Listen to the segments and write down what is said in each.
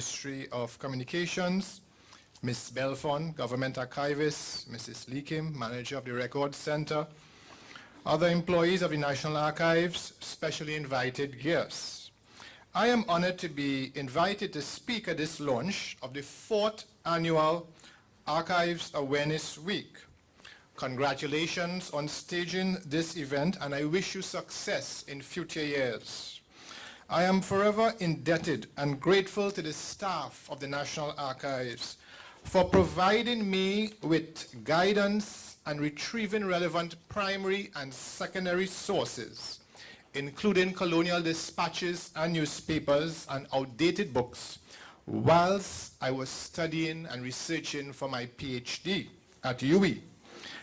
Ministry of Communications, Ms. Belfon, Government Archivist, Mrs. Leakim, Manager of the Record Center, other employees of the National Archives, specially invited guests. I am honored to be invited to speak at this launch of the 4th Annual Archives Awareness Week. Congratulations on staging this event, and I wish you success in future years. I am forever indebted and grateful to the staff of the National Archives for providing me with guidance and retrieving relevant primary and secondary sources, including colonial dispatches and newspapers and outdated books, whilst I was studying and researching for my PhD at UWI.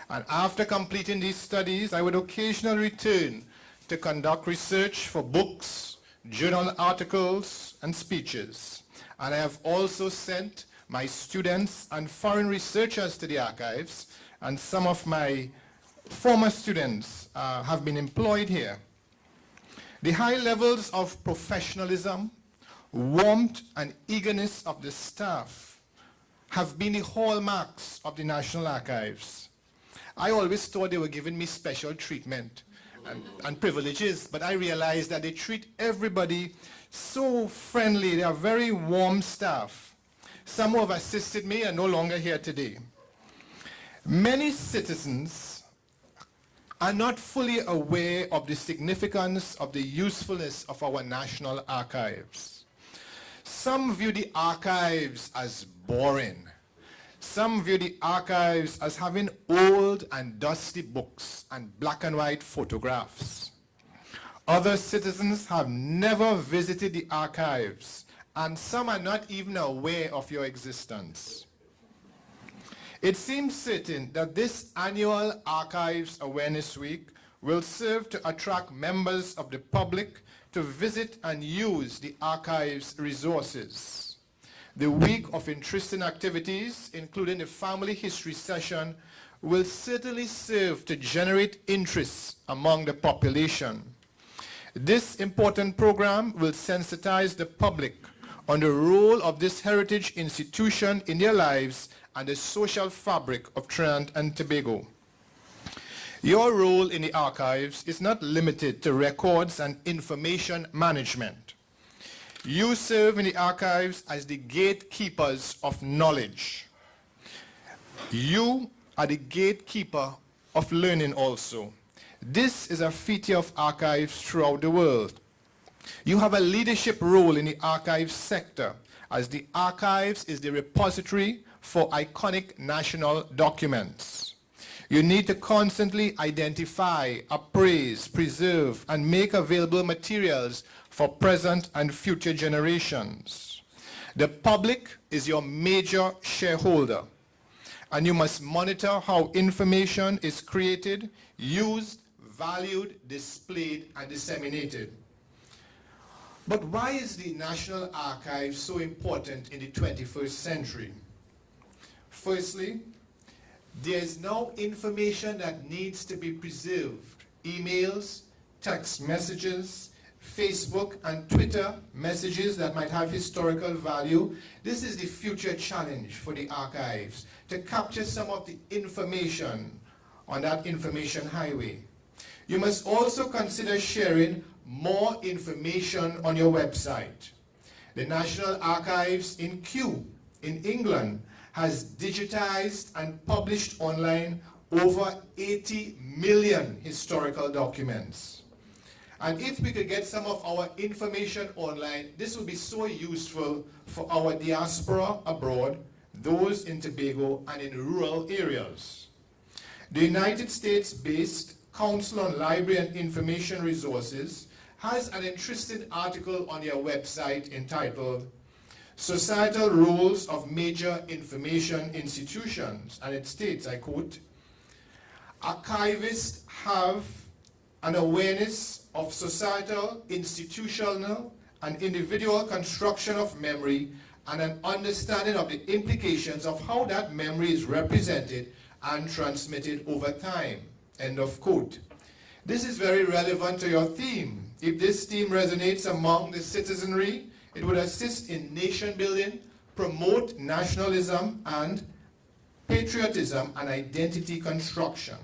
And after completing these studies, I would occasionally return to conduct research for books, journal articles, and speeches. And I have also sent my students and foreign researchers to the archives, and some of my former students have been employed here. The high levels of professionalism, warmth, and eagerness of the staff have been the hallmarks of the National Archives. I always thought they were giving me special treatment and privileges, but I realized that they treat everybody so friendly. They are very warm staff. Some who have assisted me are no longer here today. Many citizens are not fully aware of the significance of the usefulness of our National Archives. Some view the archives as boring. Some view the archives as having old and dusty books and black and white photographs. Other citizens have never visited the archives, and some are not even aware of your existence. It seems certain that this annual Archives Awareness Week will serve to attract members of the public to visit and use the archives resources. The week of interesting activities, including the family history session, will certainly serve to generate interest among the population. This important program will sensitize the public on the role of this heritage institution in their lives and the social fabric of Trinidad and Tobago. Your role in the archives is not limited to records and information management. You serve in the archives as the gatekeepers of knowledge. You are the gatekeeper of learning also. This is a feature of archives throughout the world. You have a leadership role in the archives sector, as the archives is the repository for iconic national documents. You need to constantly identify, appraise, preserve, and make available materials for present and future generations. The public is your major shareholder, and you must monitor how information is created, used, valued, displayed, and disseminated. But why is the National Archives so important in the 21st century? Firstly, there is now information that needs to be preserved. Emails, text messages, Facebook and Twitter messages that might have historical value. This is the future challenge for the archives, to capture some of the information on that information highway. You must also consider sharing more information on your website. The National Archives in Kew, in England, has digitized and published online over 80 million historical documents. And if we could get some of our information online, this would be so useful for our diaspora abroad, those in Tobago and in rural areas. The United States-based Council on Library and Information Resources has an interesting article on their website entitled Societal Roles of Major Information Institutions, and it states, I quote, "Archivists have an awareness of societal, institutional, and individual construction of memory, and an understanding of the implications of how that memory is represented and transmitted over time." End of quote. This is very relevant to your theme. If this theme resonates among the citizenry, It would assist in nation building, promote nationalism and patriotism and identity construction.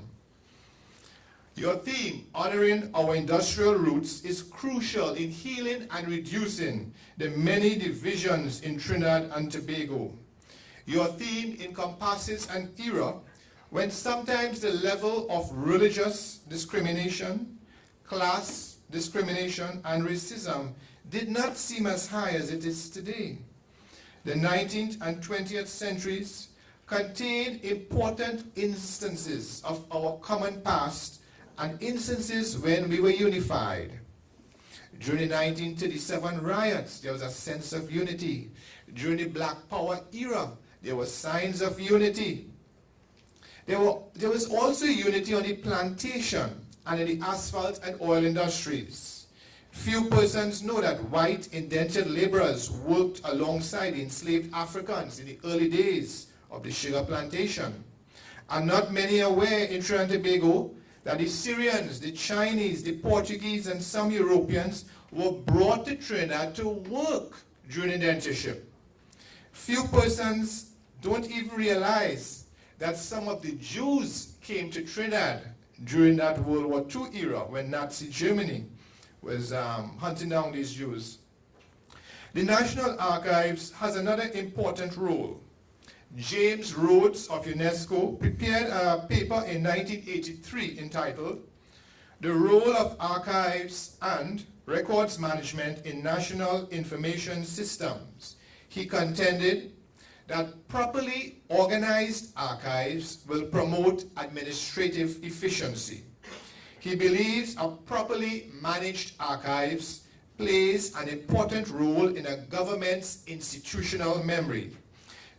Your theme, honoring our industrial roots, is crucial in healing and reducing the many divisions in Trinidad and Tobago. Your theme encompasses an era when sometimes the level of religious discrimination, class discrimination, and racism did not seem as high as it is today. The 19th and 20th centuries contain important instances of our common past and instances when we were unified. During the 1937 riots, there was a sense of unity. During the Black Power era, there were signs of unity. There was also unity on the plantation and in the asphalt and oil industries. Few persons know that white indentured laborers worked alongside enslaved Africans in the early days of the sugar plantation. And not many are aware in Trinidad and Tobago that the Syrians, the Chinese, the Portuguese, and some Europeans were brought to Trinidad to work during indentureship. Few persons don't even realize that some of the Jews came to Trinidad during that World War II era when Nazi Germany was hunting down these Jews. The National Archives has another important role. James Rhodes of UNESCO prepared a paper in 1983 entitled "The Role of Archives and Records Management in National Information Systems." He contended that properly organized archives will promote administrative efficiency. He believes a properly managed archives plays an important role in a government's institutional memory.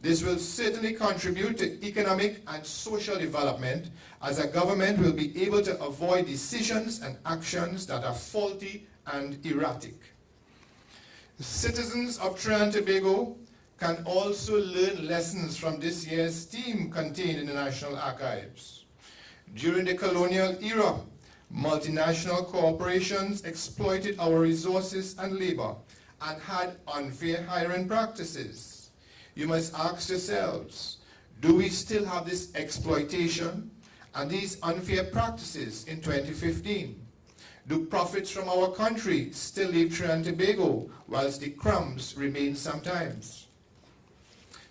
This will certainly contribute to economic and social development, as a government will be able to avoid decisions and actions that are faulty and erratic. Citizens of Trinidad and Tobago can also learn lessons from this year's theme contained in the National Archives. During the colonial era, multinational corporations exploited our resources and labor and had unfair hiring practices. You must ask yourselves, do we still have this exploitation and these unfair practices in 2015? Do profits from our country still leave Trinidad and Tobago, whilst the crumbs remain sometimes?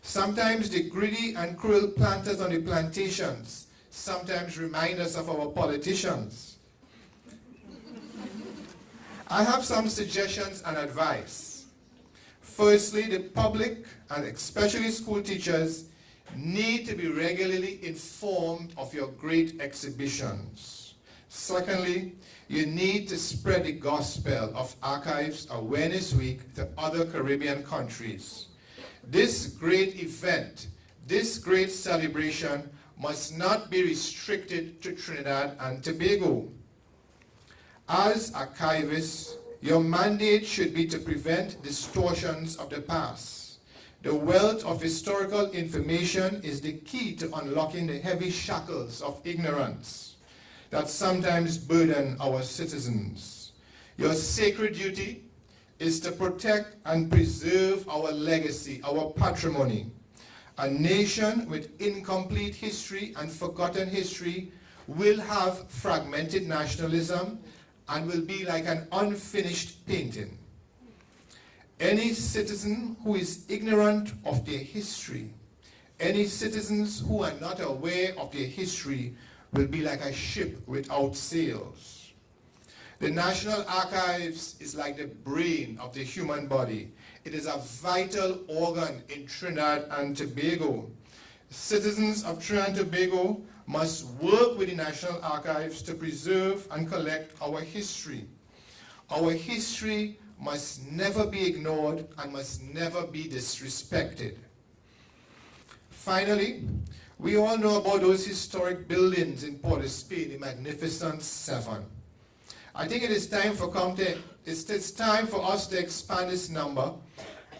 Sometimes the greedy and cruel planters on the plantations sometimes remind us of our politicians. I have some suggestions and advice. Firstly, the public, and especially school teachers, need to be regularly informed of your great exhibitions. Secondly, you need to spread the gospel of Archives Awareness Week to other Caribbean countries. This great event, this great celebration, must not be restricted to Trinidad and Tobago. As archivists, your mandate should be to prevent distortions of the past. The wealth of historical information is the key to unlocking the heavy shackles of ignorance that sometimes burden our citizens. Your sacred duty is to protect and preserve our legacy, our patrimony. A nation with incomplete history and forgotten history will have fragmented nationalism and will be like an unfinished painting. Any citizen who is ignorant of their history, any citizens who are not aware of their history, will be like a ship without sails. The National Archives is like the brain of the human body. It is a vital organ in Trinidad and Tobago. Citizens of Trinidad and Tobago must work with the National Archives to preserve and collect our history. Our history must never be ignored and must never be disrespected. Finally, we all know about those historic buildings in Port of Spain, the Magnificent Seven. I think it is time for us to expand this number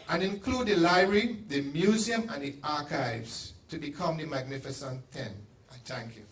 and include the library, the museum, and the archives to become the Magnificent 10. I thank you.